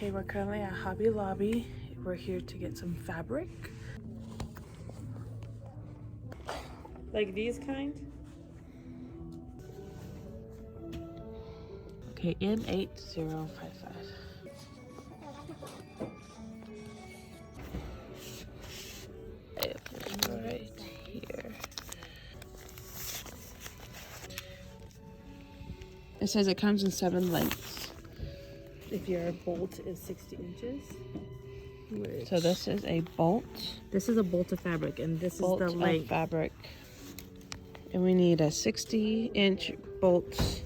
Okay, we're currently at Hobby Lobby. We're here to get some fabric. Like these kind? Okay, N8055. Right here. It says it comes in 7 lengths. If your bolt is 60 inches. So this is a bolt. This is a bolt of fabric, and this Bolt is the length. of fabric. And we need a 60-inch bolt,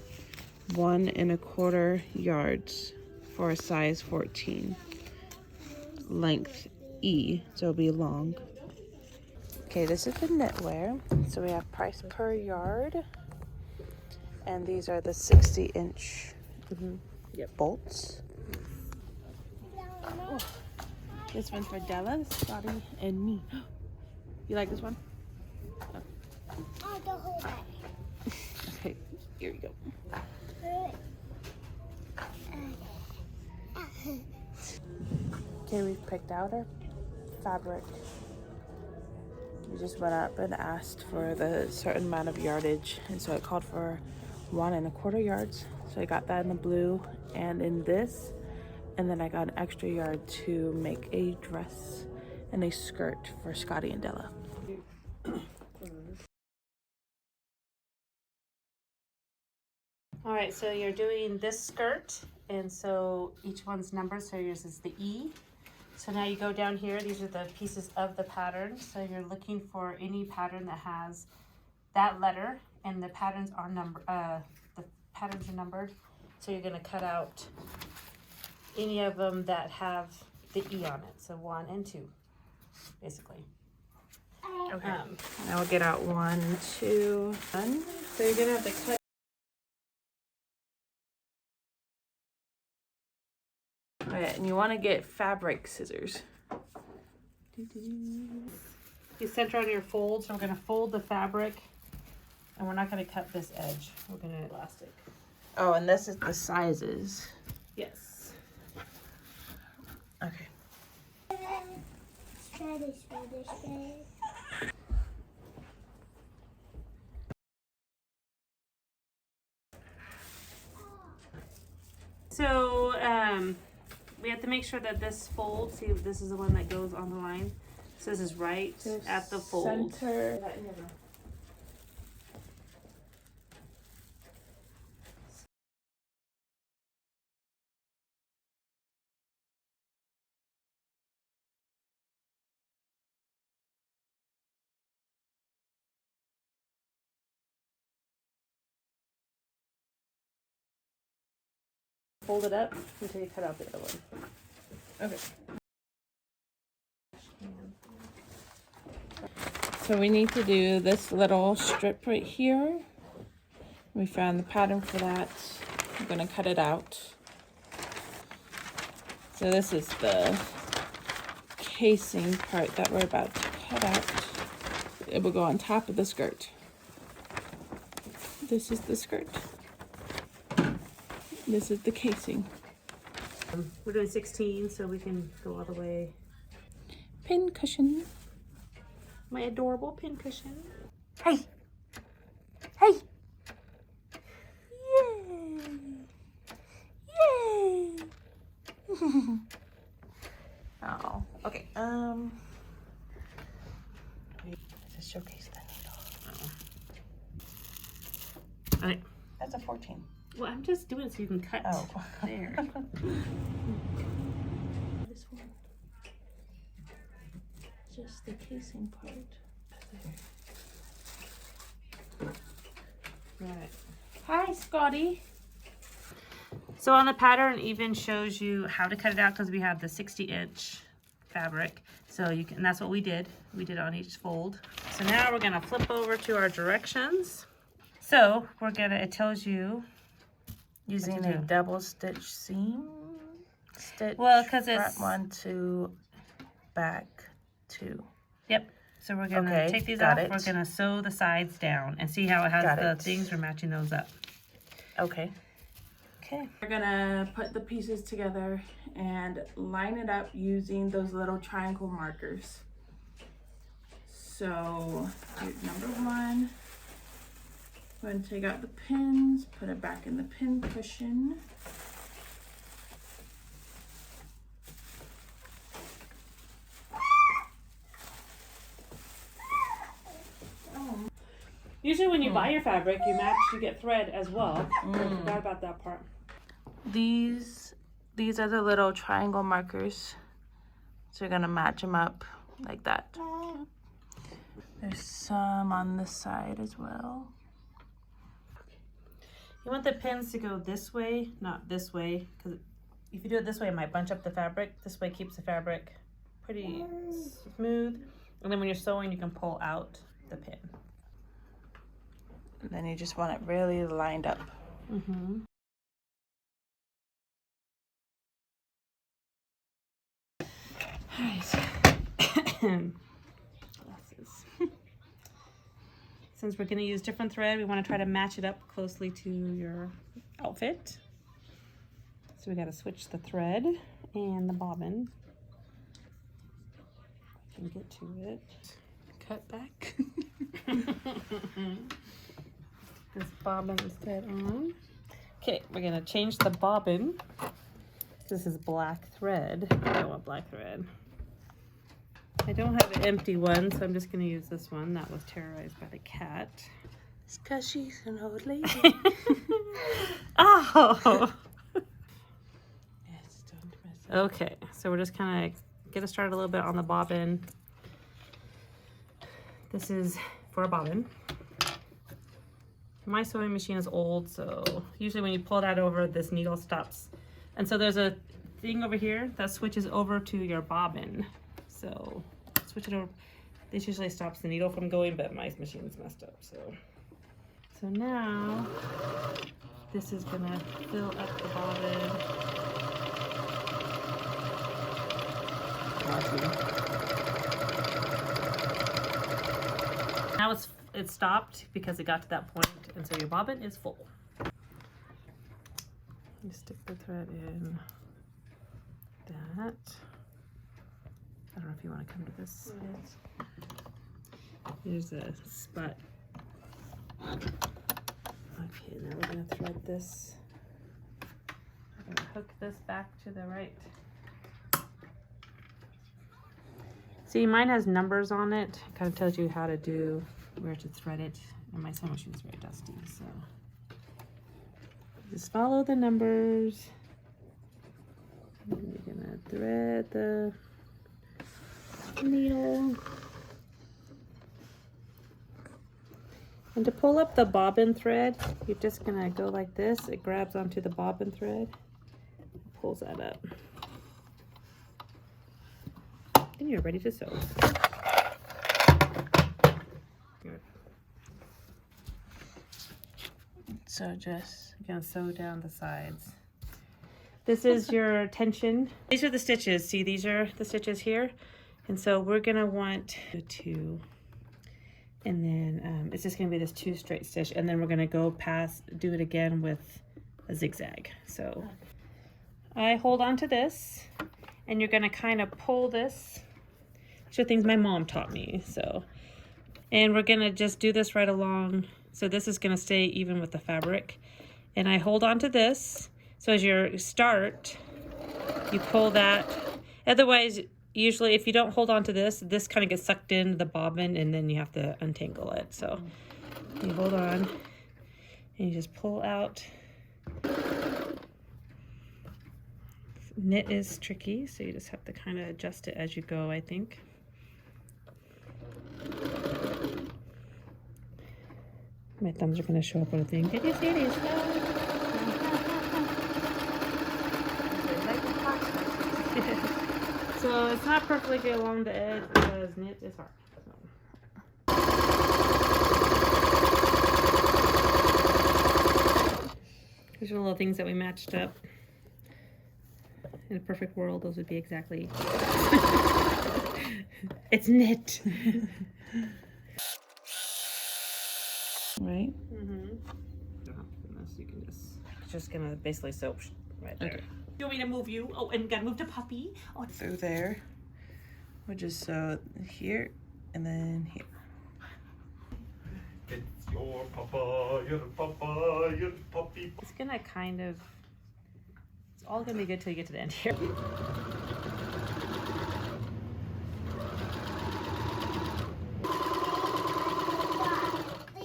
1 1/4 yards for a size 14. Length E, so it'll be long. Okay, this is the knitwear. So we have price per yard. And these are the 60-inch bolts. Oh, this one's for Della, Scotty, and me. You like this one? Oh, the whole bag. Okay, here we go. Okay, we've picked out our fabric. We just went up and asked for the certain amount of yardage, and so it called for 1 1/4 yards. So I got that in the blue and in this, and then I got an extra yard to make a dress and a skirt for Scotty and Della. All right, so you're doing this skirt, and so each one's numbered, so yours is the E. So now you go down here, these are the pieces of the pattern. So you're looking for any pattern that has that letter, and the patterns are numbered. So you're gonna cut out any of them that have the E on it. So 1 and 2, basically. Okay. Now we'll get out 1 and 2. So you're gonna have to cut. Okay, and you want to get fabric scissors. You center on your fold, so we're gonna fold the fabric, and we're not gonna cut this edge. We're gonna elastic. Oh, and this is the sizes. Yes. Okay. Spread. So we have to make sure that this fold, see if this is the one that goes on the line. So this is right at the fold. Center. Fold it up until you cut out the other one. Okay. So we need to do this little strip right here. We found the pattern for that. I'm gonna cut it out. So this is the casing part that we're about to cut out. It will go on top of the skirt. This is the skirt. This is the casing. We're doing 16, so we can go all the way. Pin cushion. My adorable pin cushion. Hey! Hey! Yay! Yay! Oh, okay. Just showcase that needle. Okay. That's a 14. Well, I'm just doing it so you can cut Oh. there. This one. Just the casing part. All right. Hi, Scotty. So on the pattern, it even shows you how to cut it out because we have the 60-inch fabric. So you can, and that's what we did. We did on each fold. So now we're gonna flip over to our directions. So we're gonna, it tells you Using a double stitch seam. Stitch. Well, 'cause it's- front 1, 2, back 2. Yep. So we're gonna Okay, take these got off. it. We're gonna sew the sides down and see how it has Got the it. things. We're matching those up. Okay. Okay. We're gonna put the pieces together and line it up using those little triangle markers. So here's number one. Go ahead and take out the pins, put it back in the pin cushion. Usually when you buy your fabric, you get thread as well. I forgot about that part. These are the little triangle markers. So you're gonna match them up like that. There's some on this side as well. You want the pins to go this way, not this way, because if you do it this way, it might bunch up the fabric. This way keeps the fabric pretty smooth. And then when you're sewing, you can pull out the pin. And then you just want it really lined up. Mm-hmm. Glasses. Since we're going to use different thread, we want to try to match it up closely to your outfit. So we got to switch the thread and the bobbin. I can get to it. Cut back. This bobbin thread on. Okay, we're going to change the bobbin. This is black thread. I want black thread. I don't have an empty one, so I'm just going to use this one that was terrorized by the cat. It's because she's an old lady. Oh! Yes, don't mess up. Okay, so we're just kind of get it started a little bit on the bobbin. This is for a bobbin. My sewing machine is old, so usually when you pull that over, this needle stops. And so there's a thing over here that switches over to your bobbin. So switch it over. This usually stops the needle from going, but my machine's messed up. So now this is gonna fill up the bobbin. Now it's stopped because it got to that point, and so your bobbin is full. You stick the thread in that. I don't know if you want to come to this. Here's a spot. Okay, now we're going to thread this. I'm going to hook this back to the right. See, mine has numbers on it. It kind of tells you how to do, where to thread it. And my sewing machine is very dusty, so just follow the numbers. And you're gonna thread the needle. And to pull up the bobbin thread, you're just gonna go like this. It grabs onto the bobbin thread, pulls that up. And you're ready to sew. Good. So just You're gonna sew down the sides. This is your tension. These are the stitches. See, these are the stitches here. And so we're gonna want two. And then it's just gonna be this 2 straight stitch. And then we're gonna go past, do it again with a zigzag. So I hold on to this and you're gonna kind of pull this. These are things my mom taught me, so. And we're gonna just do this right along. So this is gonna stay even with the fabric. And I hold on to this. So as you start, you pull that. Otherwise, usually if you don't hold on to this, this kind of gets sucked into the bobbin and then you have to untangle it. So you hold on and you just pull out. Knit is tricky, so you just have to kind of adjust it as you go, I think. My thumbs are going to show up on a thing. Did you see these? So it's not perfectly along the edge because knit is hard. So. These are the little things that we matched up. In a perfect world, those would be exactly. It's knit. right? Mm-hmm. You can just gonna basically sew right there. Okay. You want me to move you? Oh, and gotta move the puppy. Oh, Through there. We'll just sew here and then here. It's your papa, your papa, your puppy. it's gonna kind of. It's all gonna be good till you get to the end here.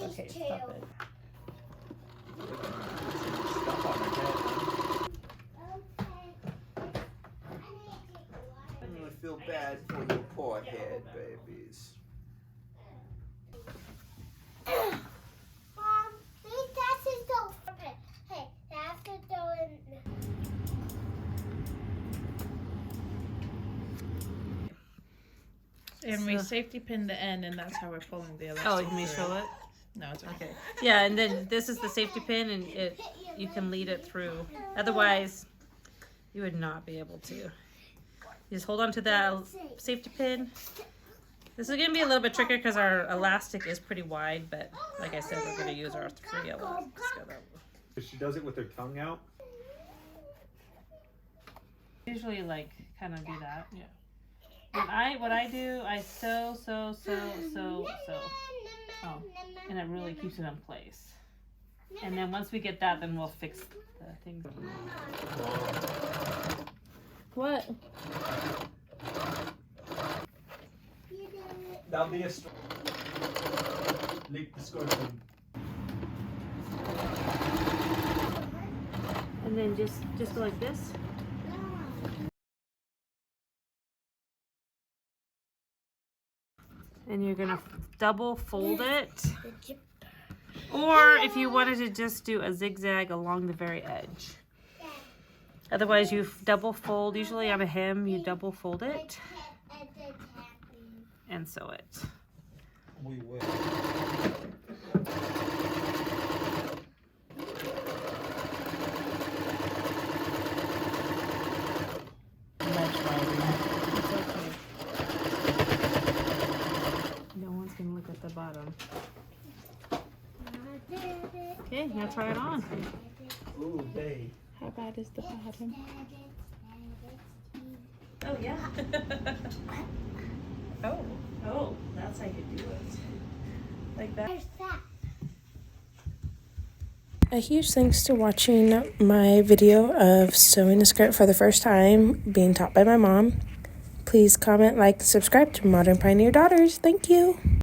Okay, stop it. Stuff on her head. I really feel bad for your poor head, babies. Mom, please that's his door. Okay, hey, that's the door in. And we safety pinned the end, and that's how we're pulling the elastic. Oh, you may show it. No, it's okay. Yeah, and then this is the safety pin, and you can lead it through. Otherwise, you would not be able to. You just hold on to that safety pin. This is gonna be a little bit trickier because our elastic is pretty wide, but like I said, we're gonna use our 3 elastic. She does it with her tongue out. Usually, like, kind of do that. Yeah. What I do, I sew. Oh, and it really keeps it in place. And then once we get that, then we'll fix the things. What? That'll be a leak the scorpion. And then just go like this. And you're gonna double fold it. Or if you wanted to just do a zigzag along the very edge. Otherwise you double fold, usually on a hem you double fold it and sew it. We will. No one's gonna look at the bottom. Okay, now try it on. Ooh, babe. How bad is the bottom? Oh yeah. Oh, that's how you do it. Like that. There's that. A huge thanks to watching my video of sewing a skirt for the first time, being taught by my mom. Please comment, like, subscribe to Modern Pioneer Daughters. Thank you.